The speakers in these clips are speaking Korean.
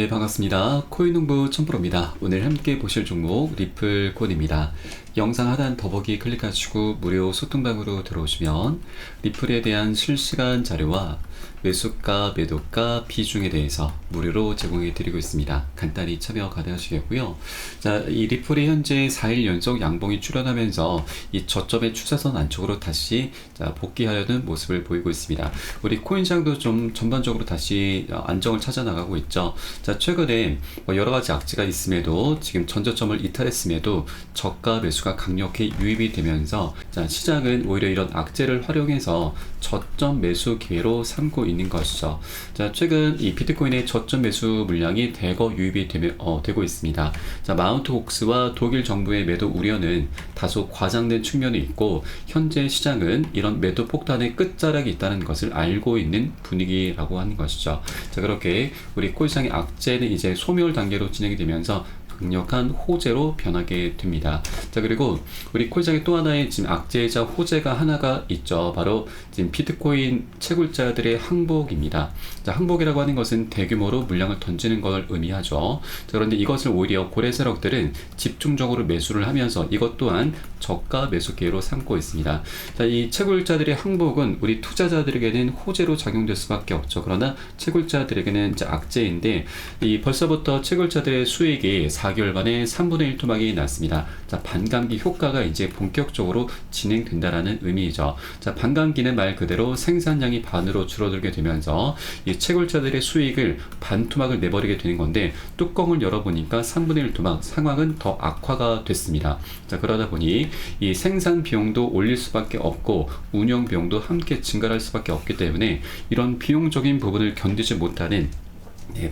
네, 반갑습니다. 코인농부 천프로입니다. 오늘 함께 보실 종목 리플코인입니다. 영상 하단 더보기 클릭하시고 무료 소통방으로 들어오시면 리플에 대한 실시간 자료와 매수가, 매도가, 비중에 대해서 무료로 제공해 드리고 있습니다. 간단히 참여 가능하시겠고요. 자, 이 리플이 현재 4일 연속 양봉이 출현하면서 이 저점의 추세선 안쪽으로 다시 복귀하려는 모습을 보이고 있습니다. 우리 코인시장도 좀 전반적으로 다시 안정을 찾아 나가고 있죠. 자, 최근에 여러 가지 악재가 있음에도 지금 전저점을 이탈했음에도 저가 매수가 강력히 유입이 되면서 자, 시장은 오히려 이런 악재를 활용해서 저점 매수 기회로 삼고 있는 것이죠. 자, 최근 이 비트코인의 저점 매수 물량이 대거 유입이 되고 있습니다. 자, 마운트 옥스와 독일 정부의 매도 우려는 다소 과장된 측면이 있고 현재 시장은 이런 매도 폭탄의 끝자락이 있다는 것을 알고 있는 분위기라고 하는 것이죠. 자, 그렇게 우리 코인시장의 악재는 이제 소멸 단계로 진행이 되면서 강력한 호재로 변하게 됩니다. 자, 그리고 우리 코인시장의 또 하나의 지금 악재이자 호재가 하나가 있죠. 바로 지금 비트코인 채굴자들의 항복입니다. 자, 항복이라고 하는 것은 대규모로 물량을 던지는 걸 의미하죠. 자, 그런데 이것을 오히려 고래 세력들은 집중적으로 매수를 하면서 이것 또한 저가 매수 기회로 삼고 있습니다. 자, 이 채굴자들의 항복은 우리 투자자들에게는 호재로 작용될 수밖에 없죠. 그러나 채굴자들에게는 이제 악재인데 이 벌써부터 채굴자들의 수익이 4개월 만에 3분의 1 토막이 났습니다. 자, 반감기 효과가 이제 본격적으로 진행된다라는 의미이죠. 자, 반감기는 말 그대로 생산량이 반으로 줄어들게 되면서 이 채굴자들의 수익을 반 토막을 내버리게 되는 건데 뚜껑을 열어보니까 3분의 1 토막 상황은 더 악화가 됐습니다. 자, 그러다 보니 이 생산 비용도 올릴 수밖에 없고 운영 비용도 함께 증가할 수밖에 없기 때문에 이런 비용적인 부분을 견디지 못하는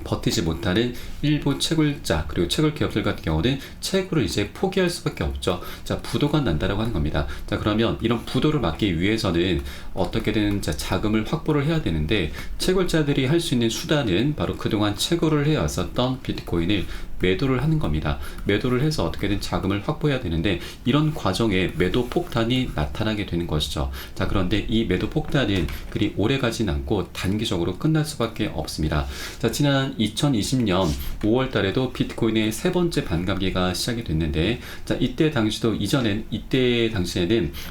버티지 못하는 일부 채굴자 그리고 채굴 기업들 같은 경우는 채굴을 이제 포기할 수밖에 없죠. 자, 부도가 난다라고 하는 겁니다. 자, 그러면 이런 부도를 막기 위해서는 어떻게든 자금을 확보를 해야 되는데 채굴자들이 할 수 있는 수단은 바로 그동안 채굴을 해왔었던 비트코인을 매도를 하는 겁니다. 매도를 해서 어떻게든 자금을 확보해야 되는데 이런 과정에 매도 폭탄이 나타나게 되는 것이죠. 자, 그런데 이 매도 폭탄은 그리 오래 가진 않고 단기적으로 끝날 수밖에 없습니다. 자, 지난 2020년 5월 달에도 비트코인의 세 번째 반감기가 시작이 됐는데 자, 이때 당시에는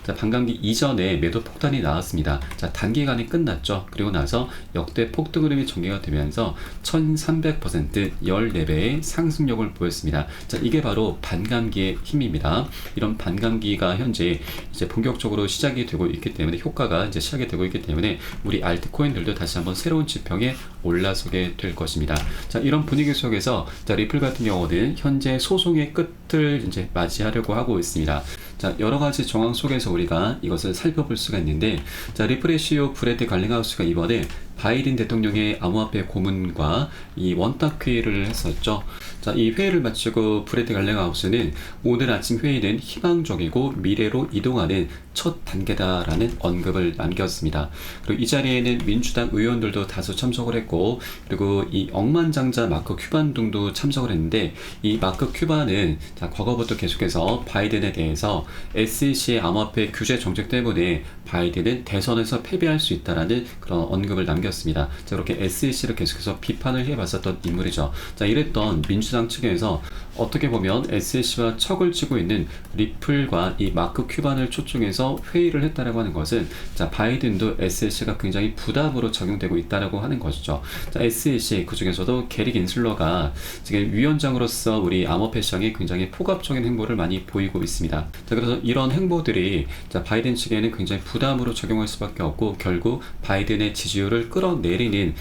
자, 반감기 이전에 매도 폭탄이 나왔습니다. 자, 단기간에 끝났죠. 그리고 나서 역대 폭등 흐름이 전개가 되면서 1300% 14배의 상승력을 보였습니다. 자, 이게 바로 반감기의 힘입니다. 이런 반감기가 현재 이제 본격적으로 시작이 되고 있기 때문에 효과가 이제 시작이 되고 있기 때문에 우리 알트코인들도 다시 한번 새로운 지평에 올라서게 될 것입니다. 자, 이런 분위기 속에서 자, 리플 같은 경우는 현재 소송의 끝을 이제 맞이하려고 하고 있습니다. 자, 여러 가지 정황 속에서 우리가 이것을 살펴볼 수가 있는데 자, 리플의 CEO 브래드 갈링하우스가 이번에 바이든 대통령의 암호화폐 고문과 이 원탁 회의를 했었죠. 자, 이 회의를 마치고 브래드 갈링하우스는 오늘 아침 회의는 희망적이고 미래로 이동하는 첫 단계다라는 언급을 남겼습니다. 그리고 이 자리에는 민주당 의원들도 다수 참석을 했고 그리고 이 억만장자 마크 큐반 등도 참석을 했는데 이 마크 큐반은 자, 과거부터 계속해서 바이든에 대해서 SEC의 암호화폐 규제 정책 때문에 바이든은 대선에서 패배할 수 있다라는 그런 언급을 남겼습니다. 자, 그렇게 SEC를 계속해서 비판을 해봤었던 인물이죠. 자, 이랬던 민주당 측에서 어떻게 보면 SEC와 척을 치고 있는 리플과 이 마크 큐반을 초청해서 회의를 했다라고 하는 것은 자, 바이든도 SEC가 굉장히 부담으로 작용되고 있다라고 하는 것이죠. 자, SEC 그 중에서도 게리 긴슬러가 지금 위원장으로서 우리 암호화폐 시장에 굉장히 포괄적인 행보를 많이 보이고 있습니다. 자, 그래서 이런 행보들이 자, 바이든 측에는 굉장히 부담으로 적용할 수밖에 없고 결국 바이든의 지지율을 끌어내리는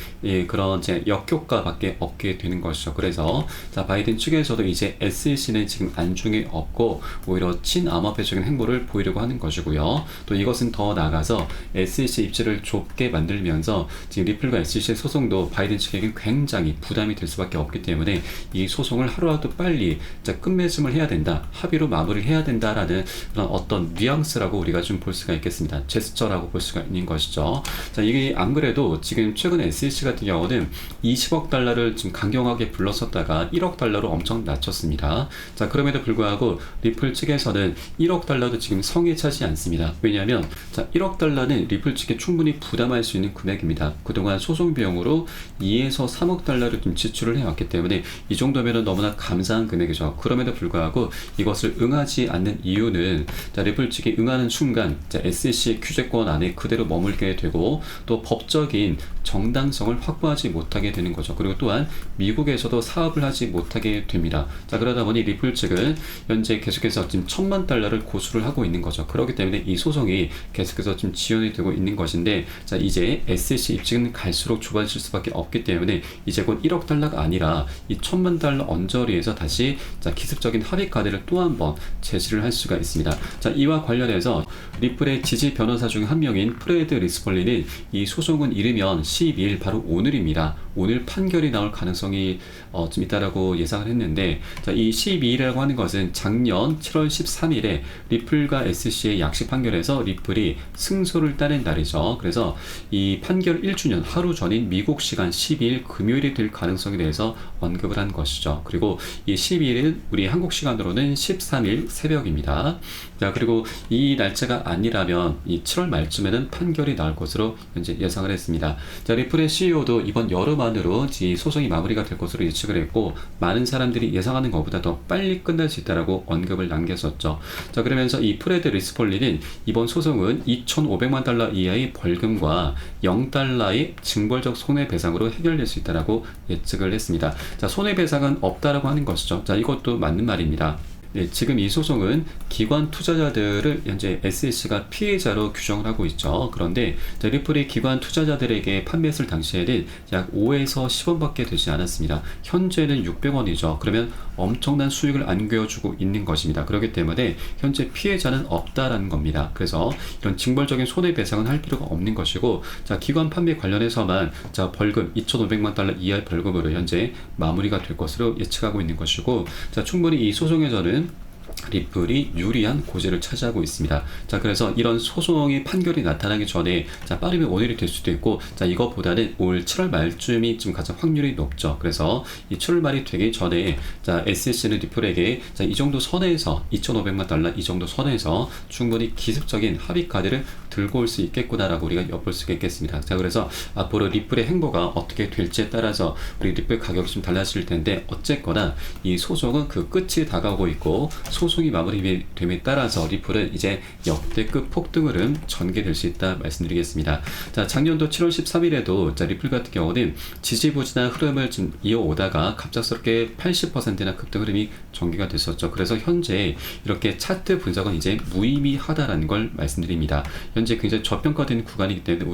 그런 이제 역효과밖에 없게 되는 것이죠. 그래서 자, 바이든 측에서도 이제 SEC는 지금 안중에 없고 오히려 친암호화폐적인 행보를 보이려고 하는 것이고요. 또 이것은 더 나아가서 SEC 입지를 좁게 만들면서 지금 리플과 SEC의 소송도 바이든 측에게 굉장히 부담이 될 수밖에 없기 때문에 이 소송을 하루라도 빨리 자, 끝맺음을 해야 된다. 합의로 마무리를 해야 된다라는 그런 어떤 뉘앙스라고 우리가 좀 볼 수가 있겠습니다. 제스처라고 볼 수가 있는 것이죠. 자, 이게 안 그래도 지금 최근에 SEC 같은 경우는 20억 달러를 좀 강경하게 불렀었다가 1억 달러로 엄청 낮췄습니다. 자, 그럼에도 불구하고 리플 측에서는 1억 달러도 지금 성에 차지 않습니다. 왜냐하면 자, 1억 달러는 리플 측에 충분히 부담할 수 있는 금액입니다. 그동안 소송 비용으로 2에서 3억 달러를 좀 지출을 해왔기 때문에 이 정도면 너무나 감사한 금액이죠. 그럼에도 불구하고 이것을 응하지 않는 이유는 자, 리플 측이 응하는 순간 자, SEC 규제권 안에 그대로 머물게 되고 또 법적인 정당성을 확보하지 못하게 되는 거죠. 그리고 또한 미국에서도 사업을 하지 못하게 됩니다. 자, 그러다 보니 리플 측은 현재 계속해서 지금 1,000만 달러를 고수를 하고 있는 거죠. 그렇기 때문에 이 소송이 계속해서 좀 지연이 되고 있는 것인데, 자, 이제 SEC 입증은 갈수록 좁아질 수밖에 없기 때문에 이제 곧 1억 달러가 아니라 이 1,000만 달러 언저리에서 다시 자, 기습적인 합의 카드를 또 한 번 제시를 할 수가 있습니다. 자, 이와 관련해서 리플의 지지 변호사 중 한 명인 프레드 리스폴리는 이 소송은 이르면 12일 바로 오늘입니다. 오늘 판결이 나올 가능성이 좀 있다라고 예상을 했는데, 자, 이 12일이라고 하는 것은 작년 7월 13일에 리플과 SC의 약식 판결에서 리플이 승소를 따낸 날이죠. 그래서 이 판결 1주년 하루 전인 미국 시간 12일 금요일이 될 가능성에 대해서 언급을 한 것이죠. 그리고 이 12일은 우리 한국 시간으로는 13일 새벽입니다. 자, 그리고 이 날짜가 아니라면 이 7월 말쯤에는 판결이 나올 것으로 현재 예상을 했습니다. 자, 리플의 CEO도 이번 여름 안으로 이 소송이 마무리가 될 것으로 예측을 했고, 많은 사람들이 예상하는 것보다 더 빨리 끝날 수 있다라고 언급을 남겼었죠. 자, 그러면서 이 프레드 리스폴리는 이번 소송은 2,500만 달러 이하의 벌금과 0달러의 징벌적 손해배상으로 해결될 수 있다라고 예측을 했습니다. 자, 손해배상은 없다라고 하는 것이죠. 자, 이것도 맞는 말입니다. 네, 지금 이 소송은 기관 투자자들을 현재 SEC가 피해자로 규정을 하고 있죠. 그런데 리플이 기관 투자자들에게 판매했을 당시에는 약 5에서 10원밖에 되지 않았습니다. 현재는 600원이죠. 그러면 엄청난 수익을 안겨주고 있는 것입니다. 그렇기 때문에 현재 피해자는 없다라는 겁니다. 그래서 이런 징벌적인 손해배상은 할 필요가 없는 것이고, 자, 기관 판매 관련해서만 자, 벌금 2,500만 달러 이하의 벌금으로 현재 마무리가 될 것으로 예측하고 있는 것이고, 자, 충분히 이 소송에서는 리플이 유리한 고지를 차지하고 있습니다. 자, 그래서 이런 소송의 판결이 나타나기 전에 자, 빠르면 오늘이 될 수도 있고, 자, 이것보다는 올 7월 말쯤이 좀 가장 확률이 높죠. 그래서 이 7월 말이 되기 전에 자, SEC는 리플에게 자, 이 정도 선에서 2,500만 달러 이 정도 선에서 충분히 기습적인 합의 카드를 들고 올 수 있겠구나라고 우리가 엿볼 수가 있겠습니다. 자, 그래서 앞으로 리플의 행보가 어떻게 될지에 따라서 우리 리플 가격이 좀 달라질 텐데, 어쨌거나 이 소송은 그 끝이 다가오고 있고, 소송이 마무리됨에 따라서 리플은 이제 역대급 폭등 흐름 전개될 수 있다 말씀드리겠습니다. 자, 작년도 7월 13일에도 자, 리플 같은 경우는 지지부진한 흐름을 좀 이어오다가 갑작스럽게 80%나 급등 흐름이 전개가 됐었죠. 그래서 현재 이렇게 차트 분석은 이제 무의미하다라는 걸 말씀드립니다. 현재 굉장히 저평가된 구간이기 때문에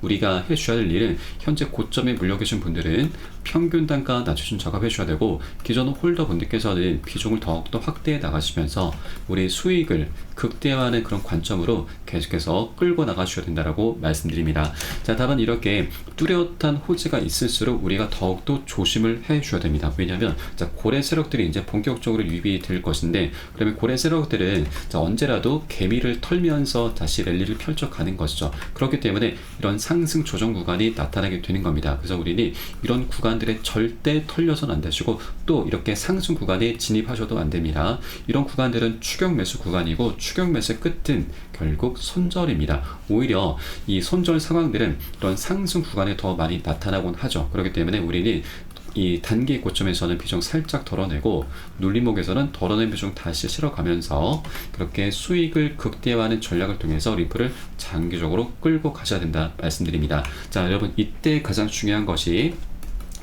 우리가 해주셔야 될 일은 현재 고점에 물려 계신 분들은 평균 단가 낮추신 작업해 주셔야 되고, 기존 홀더 분들께서는 비중을 더욱더 확대해 나가시면서 우리 수익을 극대화하는 그런 관점으로 계속해서 끌고 나가셔야 된다라고 말씀드립니다. 자, 다만 이렇게 뚜렷한 호재가 있을수록 우리가 더욱더 조심을 해 주셔야 됩니다. 왜냐하면 자, 고래 세력들이 이제 본격적으로 유입이 될 것인데, 그러면 고래 세력들은 자, 언제라도 개미를 털면서 다시 랠리를 펼쳐가는 것이죠. 그렇기 때문에 이런 상승 조정 구간이 나타나게 되는 겁니다. 그래서 우리는 이런 구간들에 절대 털려서는 안 되시고, 또 이렇게 상승 구간에 진입하셔도 안 됩니다. 이런 구간들은 추격 매수 구간이고, 추격 매수의 끝은 결국 손절입니다. 오히려 이 손절 상황들은 이런 상승 구간에 더 많이 나타나곤 하죠. 그렇기 때문에 우리는 이 단기 고점에서는 비중 살짝 덜어내고, 눌림목에서는 덜어낸 비중 다시 실어가면서 그렇게 수익을 극대화하는 전략을 통해서 리플을 장기적으로 끌고 가셔야 된다 말씀드립니다. 자, 여러분, 이때 가장 중요한 것이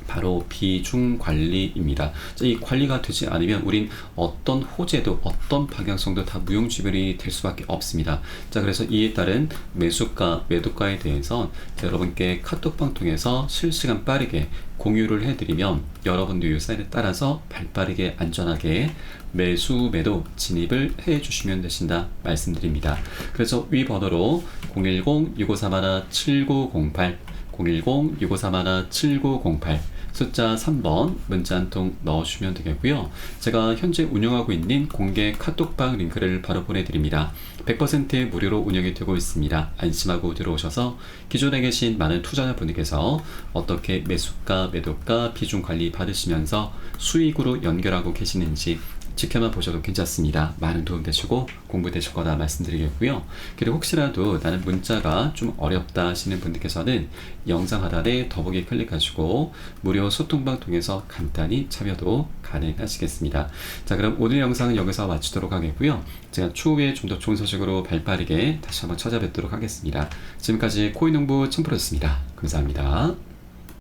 바로 비중 관리입니다. 이 관리가 되지 않으면 우린 어떤 호재도 어떤 방향성도 다 무용지물이 될 수밖에 없습니다. 자, 그래서 이에 따른 매수가, 매도가에 대해서 여러분께 카톡방 통해서 실시간 빠르게 공유를 해드리면 여러분들 이 사인에 따라서 발빠르게 안전하게 매수, 매도 진입을 해주시면 되신다 말씀드립니다. 그래서 위 번호로 010-6531-7908 010-6531-7908 숫자 3번 문자 한 통 넣어주시면 되겠고요. 제가 현재 운영하고 있는 공개 카톡방 링크를 바로 보내드립니다. 100% 무료로 운영이 되고 있습니다. 안심하고 들어오셔서 기존에 계신 많은 투자자분들께서 어떻게 매수가, 매도가, 비중 관리 받으시면서 수익으로 연결하고 계시는지 지켜만 보셔도 괜찮습니다. 많은 도움 되시고 공부 되실 거다 말씀드리겠고요. 그리고 혹시라도 나는 문자가 좀 어렵다 하시는 분들께서는 영상 하단에 더보기 클릭하시고 무료 소통방 통해서 간단히 참여도 가능하시겠습니다. 자, 그럼 오늘 영상은 여기서 마치도록 하겠고요. 제가 추후에 좀 더 좋은 소식으로 발빠르게 다시 한번 찾아뵙도록 하겠습니다. 지금까지 코인농부 첨프로였습니다. 감사합니다.